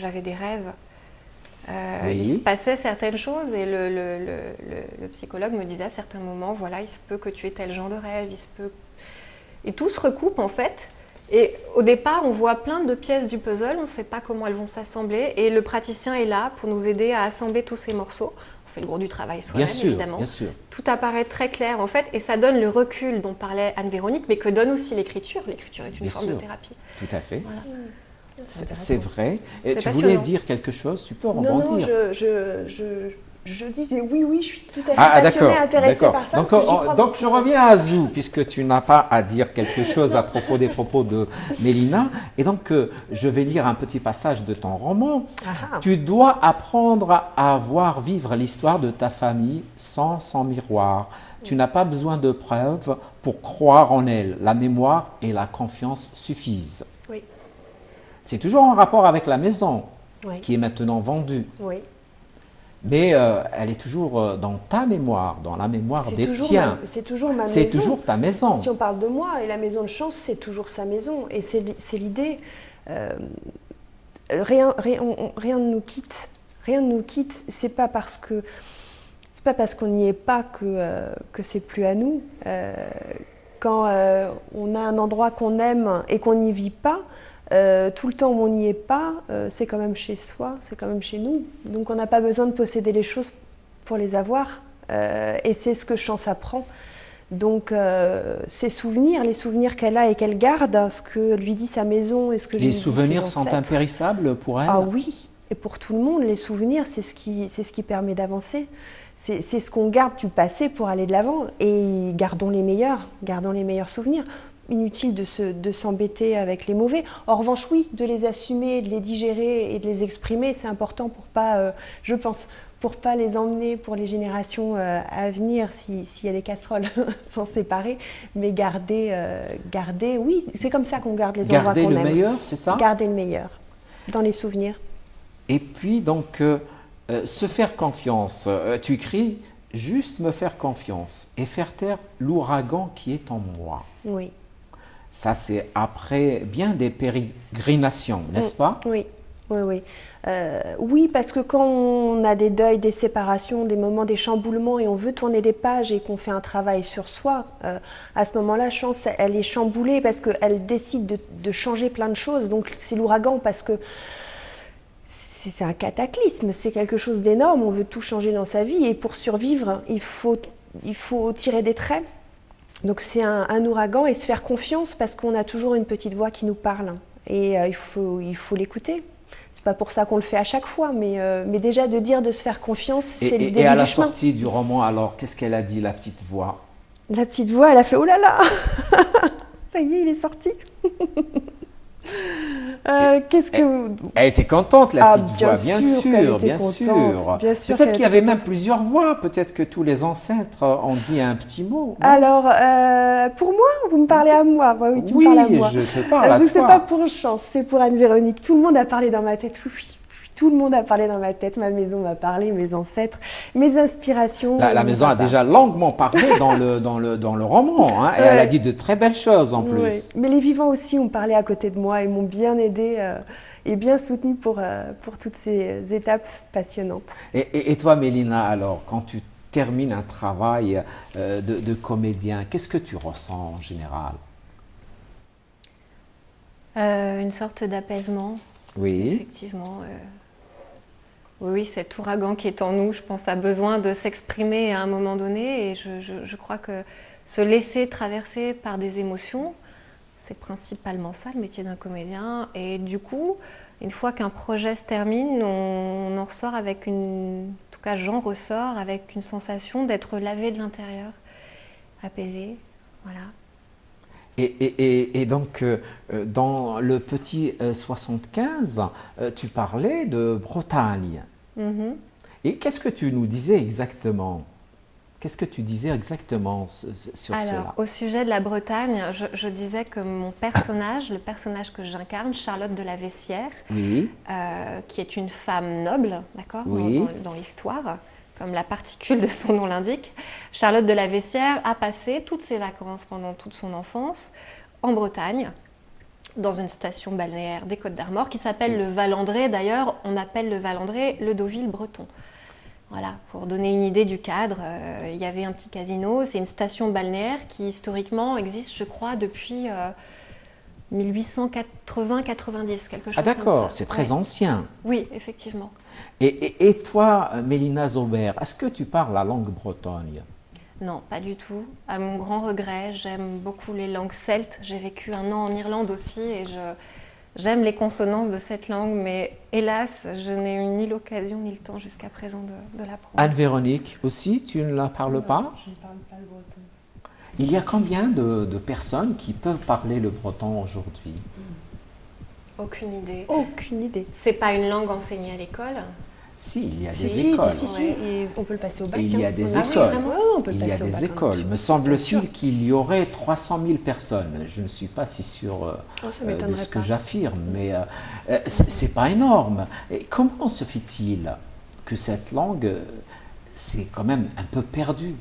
j'avais des rêves. Il se passait certaines choses et le psychologue me disait à certains moments, voilà, il se peut que tu aies tel genre de rêve, il se peut... Et tout se recoupe en fait. Et au départ, on voit plein de pièces du puzzle, on ne sait pas comment elles vont s'assembler. Et le praticien est là pour nous aider à assembler tous ces morceaux. On fait le gros du travail soi-même, évidemment. Bien sûr. Tout apparaît très clair, en fait, et ça donne le recul dont parlait Anne-Véronique, mais que donne aussi l'écriture. L'écriture est une forme de thérapie. Tout à fait. Voilà. C'est vrai. Et tu passionnant. voulais dire quelque chose, tu peux rebondir. Non, je disais oui, je suis tout à fait passionnée, intéressée par ça. Donc je reviens à Zou, puisque tu n'as pas à dire quelque chose à propos des propos de Mélina. Et donc je vais lire un petit passage de ton roman. Tu dois apprendre à voir vivre l'histoire de ta famille sans son miroir. Tu n'as pas besoin de preuves pour croire en elle. La mémoire et la confiance suffisent. Oui. C'est toujours en rapport avec la maison qui est maintenant vendue. Oui. Mais elle est toujours dans ta mémoire, dans la mémoire des tiens. C'est toujours ma maison. C'est toujours ta maison. Si on parle de moi, et la maison de chance, c'est toujours sa maison. Et c'est l'idée. Rien ne nous quitte. Rien ne nous quitte. C'est pas parce qu'on n'y est pas que c'est plus à nous. Quand on a un endroit qu'on aime et qu'on n'y vit pas, tout le temps où on n'y est pas, c'est quand même chez soi, c'est quand même chez nous. Donc on n'a pas besoin de posséder les choses pour les avoir. Et c'est ce que Chance apprend. Donc ses souvenirs, les souvenirs qu'elle a et qu'elle garde, ce que lui dit sa maison et ce que lui dit ses ancêtres. Les souvenirs sont impérissables pour elle? Ah oui, et pour tout le monde, les souvenirs, c'est ce qui permet d'avancer. C'est ce qu'on garde du passé pour aller de l'avant. Et gardons les meilleurs souvenirs. Inutile de s'embêter avec les mauvais. En revanche, oui, de les assumer, de les digérer et de les exprimer, c'est important pour pas, je pense, pour pas les emmener pour les générations à venir s'il y a des casseroles s'en séparer, mais garder, oui, c'est comme ça qu'on garde les endroits qu'on aime. Garder le meilleur, c'est ça? Garder le meilleur dans les souvenirs. Et puis donc, se faire confiance. Tu écris juste me faire confiance et faire taire l'ouragan qui est en moi. Oui. Ça, c'est après bien des pérégrinations, n'est-ce pas? Oui, oui, oui. Oui, parce que quand on a des deuils, des séparations, des moments, des chamboulements, et on veut tourner des pages et qu'on fait un travail sur soi, à ce moment-là, Chance, elle est chamboulée parce qu'elle décide de changer plein de choses. Donc c'est l'ouragan parce que c'est un cataclysme, c'est quelque chose d'énorme, on veut tout changer dans sa vie, et pour survivre, il faut tirer des traits. Donc c'est un ouragan, et se faire confiance parce qu'on a toujours une petite voix qui nous parle, et il faut l'écouter. C'est pas pour ça qu'on le fait à chaque fois, mais déjà de dire de se faire confiance, c'est le début du chemin. Et à la sortie du roman, alors, qu'est-ce qu'elle a dit, la petite voix? La petite voix, elle a fait « Oh là là !» Ça y est, il est sorti. Qu'est-ce que... Elle était contente, la petite voix, bien sûr, bien sûr. Peut-être qu'il y avait même plusieurs voix, peut-être que tous les ancêtres ont dit un petit mot. Alors, pour moi, vous me parlez à moi. Oui, tu me parles à moi. Je te parle à toi. C'est pas pour Chance, c'est pour Anne-Véronique. Tout le monde a parlé dans ma tête, oui. Tout le monde a parlé dans ma tête, ma maison m'a parlé, mes ancêtres, mes inspirations. La maison a déjà longuement parlé dans le roman, hein, et elle a dit de très belles choses en plus. Oui. Mais les vivants aussi ont parlé à côté de moi et m'ont bien aidée et bien soutenue pour toutes ces étapes passionnantes. Et toi, Mélina, alors, quand tu termines un travail de comédien, qu'est-ce que tu ressens en général? Une sorte d'apaisement. Oui. Effectivement. Oui, cet ouragan qui est en nous, je pense, a besoin de s'exprimer à un moment donné, et je crois que se laisser traverser par des émotions, c'est principalement ça le métier d'un comédien. Et du coup, une fois qu'un projet se termine, on en ressort avec en tout cas j'en ressors avec une sensation d'être lavé de l'intérieur, apaisé, voilà. Et donc, dans le petit 75, tu parlais de Bretagne. Mm-hmm. Et qu'est-ce que tu nous disais exactement? Qu'est-ce que tu disais exactement sur cela? Alors, au sujet de la Bretagne, je disais que mon personnage, le personnage que j'incarne, Charlotte de la Vessière, oui. Qui est une femme noble, d'accord, oui. dans l'histoire, comme la particule de son nom l'indique, Charlotte de la Vessière a passé toutes ses vacances pendant toute son enfance en Bretagne, dans une station balnéaire des Côtes-d'Armor qui s'appelle le Val-André. D'ailleurs, on appelle le Val-André le Deauville breton. Voilà, pour donner une idée du cadre, il y avait un petit casino. C'est une station balnéaire qui historiquement existe, je crois, depuis 1880-90, quelque chose Ah d'accord, comme ça. c'est très ancien. Oui, effectivement. Et toi, Mélina Zaubert, est-ce que tu parles la langue bretonne? Non, pas du tout. À mon grand regret, j'aime beaucoup les langues celtes. J'ai vécu 1 an en Irlande aussi et j'aime les consonances de cette langue, mais hélas, je n'ai eu ni l'occasion ni le temps jusqu'à présent de l'apprendre. Anne-Véronique, aussi, tu ne la parles pas? Je ne parle pas le breton. Il y a combien de personnes qui peuvent parler le breton aujourd'hui? Aucune idée. Aucune idée. C'est pas une langue enseignée à l'école? Si, il y a des écoles. Si, et on peut le passer au bac. Et il y a des Ah écoles. oui, vraiment on peut le Il y a passer au des bac, écoles. hein. Me semble-t-il qu'il y aurait 300 000 personnes. Je ne suis pas si sûr Ça de m'étonnerait ce que pas. j'affirme, mais c'est pas énorme. Et comment se fait-il que cette langue, c'est quand même un peu perdu?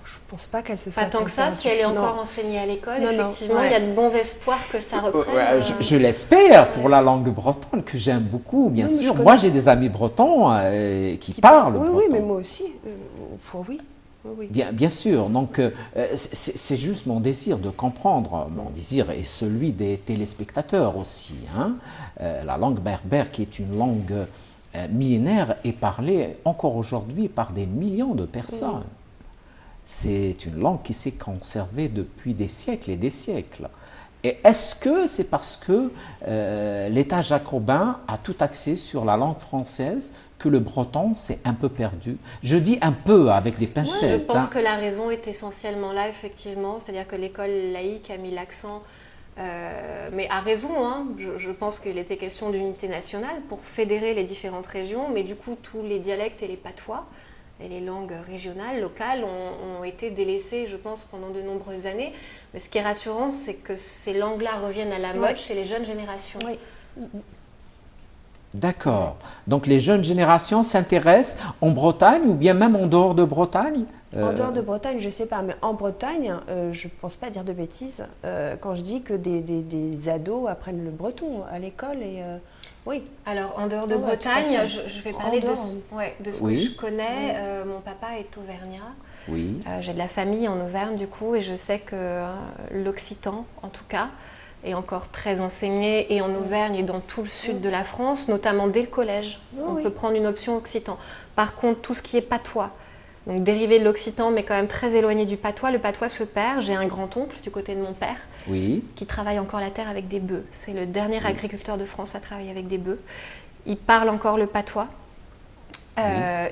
Je pense pas qu'elle se soit Pas tant que ça, si elle est encore enseignée à l'école, effectivement, il y a de bons espoirs que ça reprenne. Je l'espère pour la langue bretonne, que j'aime beaucoup, bien sûr. Moi, j'ai des amis bretons qui parlent breton. Oui, mais moi aussi. Oui. Bien sûr, donc c'est juste mon désir de comprendre, mon désir et celui des téléspectateurs aussi. Hein. La langue berbère, qui est une langue millénaire, est parlée encore aujourd'hui par des millions de personnes. C'est une langue qui s'est conservée depuis des siècles et des siècles. Et est-ce que c'est parce que l'État jacobin a tout axé sur la langue française que le breton s'est un peu perdu? Je dis un peu avec des pincettes. Je pense que la raison est essentiellement là, effectivement. C'est-à-dire que l'école laïque a mis l'accent, mais à raison. Hein. Je pense qu'il était question d'unité nationale pour fédérer les différentes régions, mais du coup, tous les dialectes et les patois et les langues régionales, locales, ont été délaissées, je pense, pendant de nombreuses années. Mais ce qui est rassurant, c'est que ces langues-là reviennent à la mode chez les jeunes générations. Oui. D'accord. Donc les jeunes générations s'intéressent en Bretagne ou bien même en dehors de Bretagne? En dehors de Bretagne, je ne sais pas, mais en Bretagne, je ne pense pas dire de bêtises quand je dis que des ados apprennent le breton à l'école. Oui. Alors, en dehors de Bretagne, je vais parler de ce que je connais. Mon papa est auvergnat. Oui. J'ai de la famille en Auvergne, du coup, et je sais que l'occitan, en tout cas, est encore très enseigné, et en Auvergne et dans tout le sud de la France, notamment dès le collège. On peut prendre une option occitan. Par contre, tout ce qui est patois, donc dérivé de l'occitan, mais quand même très éloigné du patois, le patois se perd. J'ai un grand-oncle du côté de mon père qui travaille encore la terre avec des bœufs. C'est le dernier agriculteur de France à travailler avec des bœufs. Il parle encore le patois.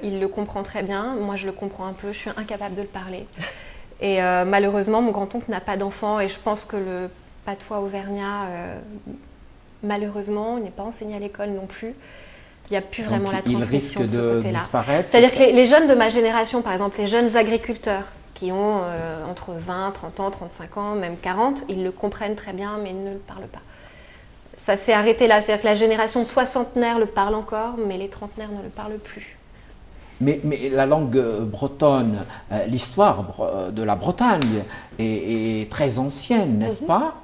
Il le comprend très bien. Moi, je le comprends un peu. Je suis incapable de le parler. Et malheureusement, mon grand-oncle n'a pas d'enfant. Et je pense que le patois auvergnat, malheureusement, n'est pas enseigné à l'école non plus. Il n'y a plus vraiment la transmission de ce côté-là. C'est-à-dire que les jeunes de ma génération, par exemple, les jeunes agriculteurs qui ont entre 20, 30 ans, 35 ans, même 40, ils le comprennent très bien, mais ils ne le parlent pas. Ça s'est arrêté là. C'est-à-dire que la génération soixantenaire le parle encore, mais les trentenaires ne le parlent plus. Mais la langue bretonne, l'histoire de la Bretagne est très ancienne, n'est-ce pas?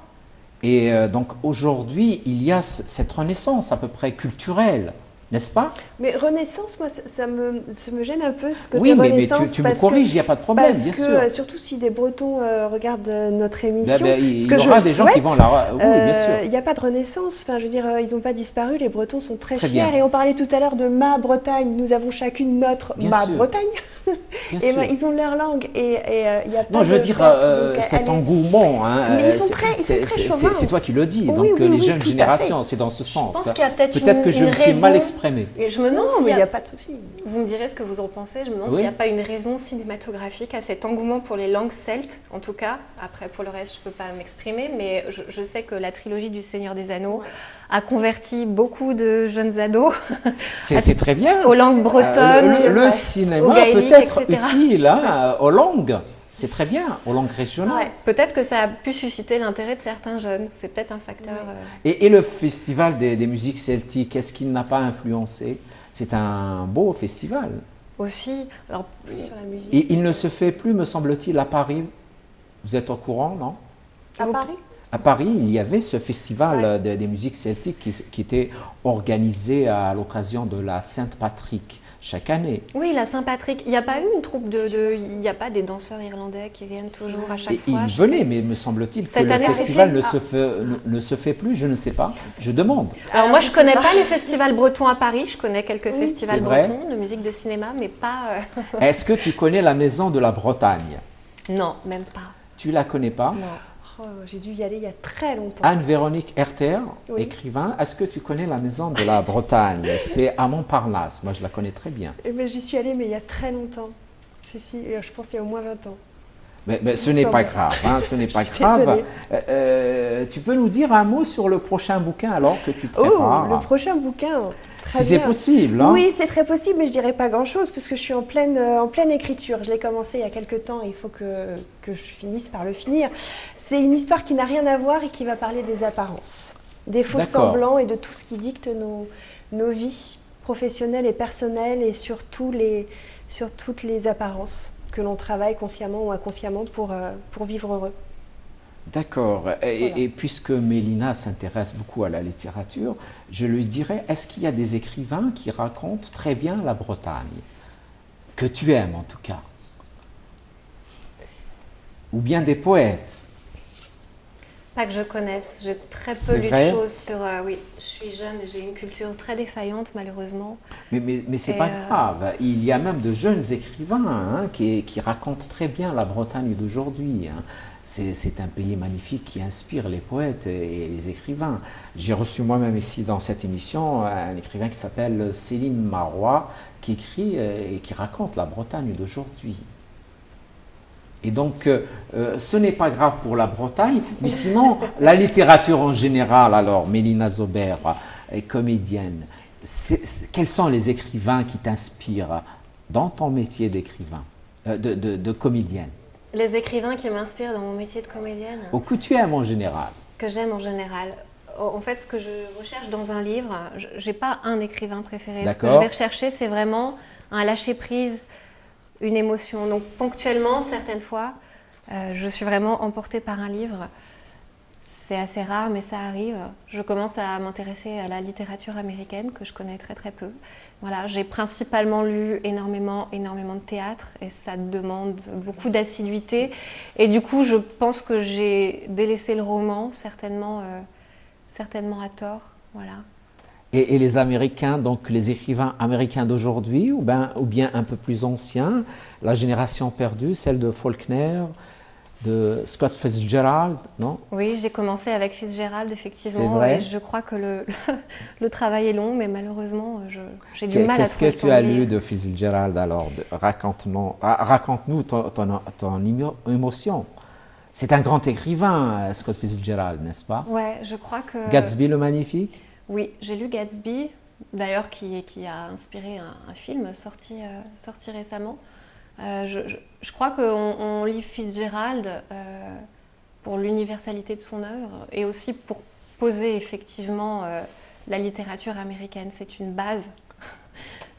Et donc aujourd'hui, il y a cette renaissance à peu près culturelle. N'est-ce pas? Mais Renaissance, moi, ça me gêne un peu ce côté oui, mais Renaissance. Tu me corriges, il n'y a pas de problème, bien sûr. Parce que, surtout si des Bretons regardent notre émission, il y aura des gens qui vont la... Oui, bien sûr. Il n'y a pas de Renaissance, enfin, je veux dire, ils n'ont pas disparu, les Bretons sont très fiers. Bien. Et on parlait tout à l'heure de ma Bretagne, nous avons chacune notre Bretagne. Et ben, ils ont leur langue et il y a pas non, je veux dire, cet engouement, hein, mais ils sont très chauvins. C'est toi qui le dis, donc les jeunes générations, c'est dans ce sens. Je pense qu'il y a peut-être que je me suis mal exprimé. Et je me demande non, mais il n'y a pas de souci. Vous me direz ce que vous en pensez. Je me demande s'il n'y a pas une raison cinématographique à cet engouement pour les langues celtes, en tout cas. Après, pour le reste, je ne peux pas m'exprimer, mais je sais que la trilogie du Seigneur des Anneaux a converti beaucoup de jeunes ados. C'est très bien. Aux langues bretonnes. Le cinéma peut être utile aux langues. C'est très bien, aux langues régionales. Peut-être que ça a pu susciter l'intérêt de certains jeunes. C'est peut-être un facteur. Et le festival des musiques celtiques, est-ce qu'il n'a pas influencé? C'est un beau festival. Aussi. Alors, plus sur la musique. Et il ne se fait plus, me semble-t-il, à Paris. Vous êtes au courant, non? À Paris? À Paris, il y avait ce festival des musiques celtiques qui était organisé à l'occasion de la Saint-Patrick chaque année. Oui, la Saint-Patrick. Il n'y a pas eu une troupe il n'y a pas des danseurs irlandais qui viennent toujours à chaque fois? Ils venaient, mais me semble-t-il que le festival ne se fait plus, je ne sais pas. Je demande. Alors moi, je ne connais pas les festivals bretons à Paris. Je connais quelques festivals bretons de musique de cinéma, mais pas... Est-ce que tu connais la Maison de la Bretagne? Non, même pas. Tu la connais pas? Non. Oh, j'ai dû y aller il y a très longtemps. Anne-Véronique Herter, écrivain. Est-ce que tu connais la Maison de la Bretagne? C'est à Montparnasse. Moi, je la connais très bien. J'y suis allée, mais il y a très longtemps. Je pense il y a au moins 20 ans. Mais ce n'est pas grave. Hein, ce n'est pas grave. Tu peux nous dire un mot sur le prochain bouquin alors que tu prépares? Le prochain bouquin. Si c'est possible. Hein. Oui, c'est très possible, mais je ne dirais pas grand-chose parce que je suis en pleine écriture. Je l'ai commencé il y a quelques temps et il faut que je finisse par le finir. C'est une histoire qui n'a rien à voir et qui va parler des apparences, des faux semblants et de tout ce qui dicte nos vies professionnelles et personnelles et sur toutes les apparences que l'on travaille consciemment ou inconsciemment pour vivre heureux. D'accord. Et puisque Mélina s'intéresse beaucoup à la littérature, je lui dirais, est-ce qu'il y a des écrivains qui racontent très bien la Bretagne? Que tu aimes en tout cas? Ou bien des poètes? Pas que je connaisse. J'ai très peu lu de choses sur... oui, je suis jeune et j'ai une culture très défaillante malheureusement. Mais c'est pas grave. Il y a même de jeunes écrivains qui racontent très bien la Bretagne d'aujourd'hui. Hein. C'est un pays magnifique qui inspire les poètes et les écrivains. J'ai reçu moi-même ici dans cette émission un écrivain qui s'appelle Céline Marois, qui écrit et qui raconte la Bretagne d'aujourd'hui. Et donc, ce n'est pas grave pour la Bretagne, mais sinon, la littérature en général, alors, Mélina Zober est comédienne. Quels sont les écrivains qui t'inspirent dans ton métier d'écrivain, de comédienne? Les écrivains qui m'inspirent dans mon métier de comédienne? Ou que tu aimes en général? Que j'aime en général. en fait, ce que je recherche dans un livre, j'ai pas un écrivain préféré. Ce que je D'accord. vais rechercher, c'est vraiment un lâcher-prise, une émotion. Donc, ponctuellement, certaines fois, je suis vraiment emportée par un livre. C'est assez rare, mais ça arrive. Je commence à m'intéresser à la littérature américaine, que je connais très très peu. Voilà, j'ai principalement lu énormément de théâtre et ça demande beaucoup d'assiduité. Et du coup, je pense que j'ai délaissé le roman, certainement à tort. Voilà. Et les Américains, donc les écrivains américains d'aujourd'hui, ou bien un peu plus anciens, la génération perdue, celle de Faulkner, de Scott Fitzgerald, non? Oui, j'ai commencé avec Fitzgerald, effectivement. C'est vrai. Et je crois que le travail est long, mais malheureusement, j'ai du mal à Qu'est-ce que trouver le tu temps as de lire. lu de Fitzgerald alors? Raconte-nous ton émotion. C'est un grand écrivain, Scott Fitzgerald, n'est-ce pas? Ouais, je crois que... Gatsby le Magnifique? Oui, j'ai lu Gatsby, d'ailleurs qui a inspiré un film sorti récemment. Je crois qu'on lit Fitzgerald pour l'universalité de son œuvre et aussi pour poser effectivement la littérature américaine. C'est une base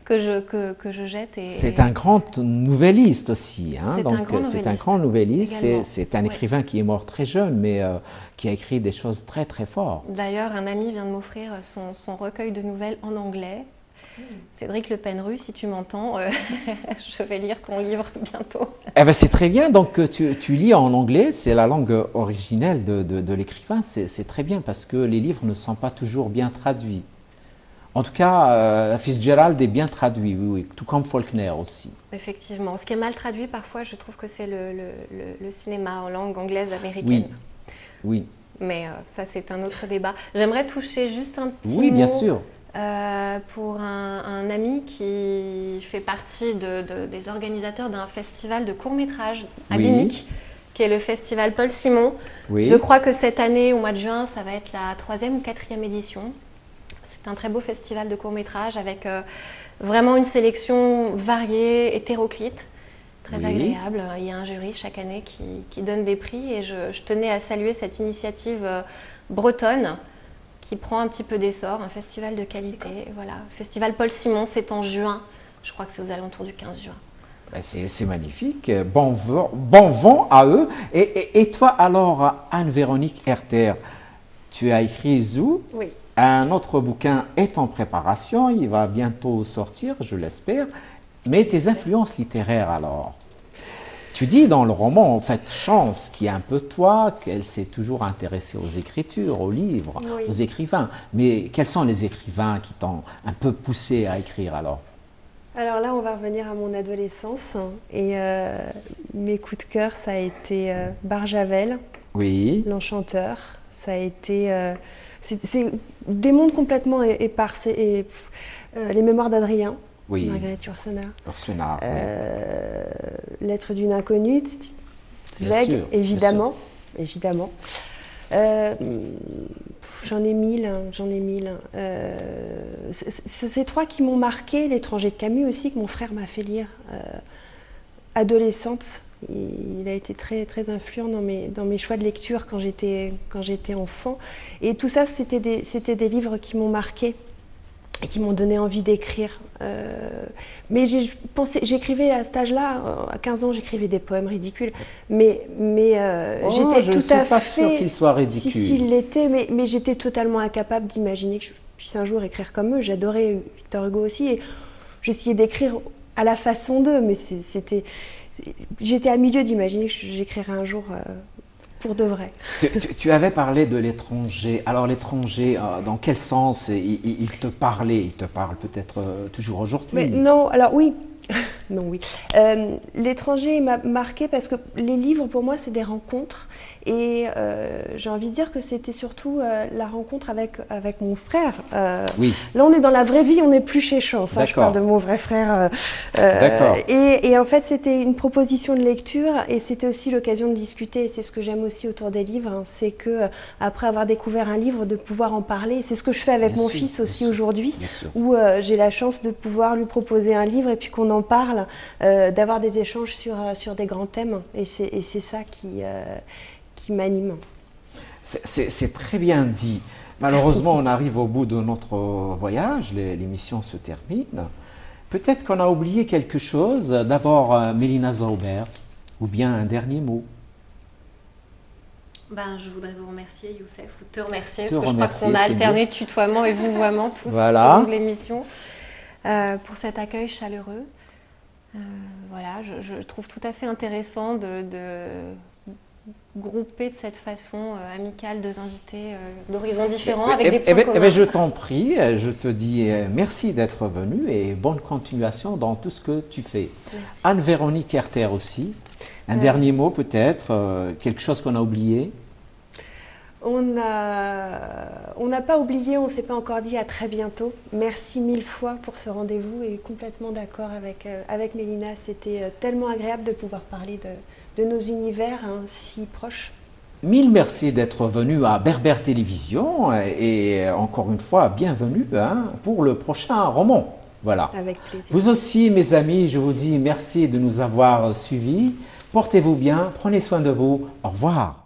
que je jette. C'est un grand nouvelliste aussi. Hein? C'est un grand nouvelliste. Également. C'est un écrivain qui est mort très jeune, mais qui a écrit des choses très très fortes. D'ailleurs, un ami vient de m'offrir son recueil de nouvelles en anglais. Cédric Le Penru, si tu m'entends, je vais lire ton livre bientôt. Eh ben, c'est très bien, donc tu lis en anglais, c'est la langue originelle de l'écrivain, c'est très bien parce que les livres ne sont pas toujours bien traduits. En tout cas, Fitzgerald est bien traduit, oui, tout comme Faulkner aussi. Effectivement. Ce qui est mal traduit parfois, je trouve que c'est le cinéma en langue anglaise américaine. Oui, oui. Mais ça, c'est un autre débat. J'aimerais toucher juste un petit Oui, mot bien sûr. pour un ami qui fait partie des organisateurs d'un festival de court-métrage à Oui. Binic, qui est le festival Paul Simon. Oui. Je crois que cette année, au mois de juin, ça va être la 3e ou 4e édition. C'est un très beau festival de court-métrage avec vraiment une sélection variée, hétéroclite, très Oui. agréable. Il y a un jury chaque année qui donne des prix et je tenais à saluer cette initiative bretonne qui prend un petit peu d'essor, un festival de qualité. Voilà. Festival Paul Simon, c'est en juin. Je crois que c'est aux alentours du 15 juin. C'est magnifique. Bon vent à eux. Et toi alors, Anne-Véronique Herter, tu as écrit Zou. Oui. Un autre bouquin est en préparation, il va bientôt sortir, je l'espère. Mais tes influences littéraires alors? Tu dis dans le roman, en fait, Chance, qui est un peu toi, qu'elle s'est toujours intéressée aux écritures, aux livres, Oui. aux écrivains. Mais quels sont les écrivains qui t'ont un peu poussé à écrire alors? Alors là, on va revenir à mon adolescence. Et mes coups de cœur, ça a été Barjavel, Oui, L'Enchanteur. Ça a été... c'est des mondes complètement épars. Les Mémoires d'Adrien, oui. Marguerite Yourcenar. Yourcenar, oui. Lettre d'une inconnue, Bien Zweig, sûr, évidemment. Évidemment. J'en ai mille. C'est ces trois qui m'ont marqué. L'étranger de Camus aussi, que mon frère m'a fait lire. Adolescente, il a été très, très influent dans mes choix de lecture quand j'étais enfant. Et tout ça, c'était des livres qui m'ont marqué et qui m'ont donné envie d'écrire. Mais j'écrivais à cet âge-là, à 15 ans, j'écrivais des poèmes ridicules. Mais j'étais je tout ne suis à pas fait... sûr qu'ils soient ridicules. Si, il l'était, mais j'étais totalement incapable d'imaginer que je puisse un jour écrire comme eux. J'adorais Victor Hugo aussi. Et j'essayais d'écrire à la façon d'eux, mais j'étais à milieu d'imaginer que j'écrirais un jour... pour de vrai. Tu avais parlé de l'étranger. Alors l'étranger, dans quel sens il te parlait? Il te parle peut-être toujours aujourd'hui? Mais non, alors oui. Non, oui. L'étranger m'a marqué parce que les livres, pour moi, c'est des rencontres. Et j'ai envie de dire que c'était surtout la rencontre avec mon frère. Oui. Là, on est dans la vraie vie, on n'est plus chez Chance. Hein, je parle de mon vrai frère. D'accord. Et en fait, c'était une proposition de lecture et c'était aussi l'occasion de discuter. Et c'est ce que j'aime aussi autour des livres. Hein, c'est que après avoir découvert un livre, de pouvoir en parler. C'est ce que je fais avec mon fils aussi aujourd'hui, où j'ai la chance de pouvoir lui proposer un livre et puis qu'on en parle, d'avoir des échanges sur des grands thèmes. Et c'est ça qui m'anime. C'est très bien dit. Malheureusement, on arrive au bout de notre voyage, l'émission se termine. Peut-être qu'on a oublié quelque chose. D'abord, Mélina Zauber, ou bien un dernier mot. Ben, je voudrais vous remercier, Youssef, ou te remercier, Te parce que je crois remercier, qu'on a c'est alterné tutoiement et vouvoiement tous Voilà. au long de l'émission, pour cet accueil chaleureux. Voilà, je trouve tout à fait intéressant de grouper de cette façon amicale deux invités d'horizons différents avec des points communs. Je t'en prie, je te dis merci d'être venu et bonne continuation dans tout ce que tu fais. Merci. Anne-Véronique Herter aussi. Un dernier mot peut-être, quelque chose qu'on a oublié? On n'a pas oublié, on ne s'est pas encore dit à très bientôt. Merci mille fois pour ce rendez-vous et complètement d'accord avec Mélina. C'était tellement agréable de pouvoir parler de nos univers si proches. Mille merci d'être venu à Berbère Télévision et encore une fois, bienvenue pour le prochain roman. Voilà. Avec plaisir. Vous aussi, mes amis, je vous dis merci de nous avoir suivis. Portez-vous bien, prenez soin de vous. Au revoir.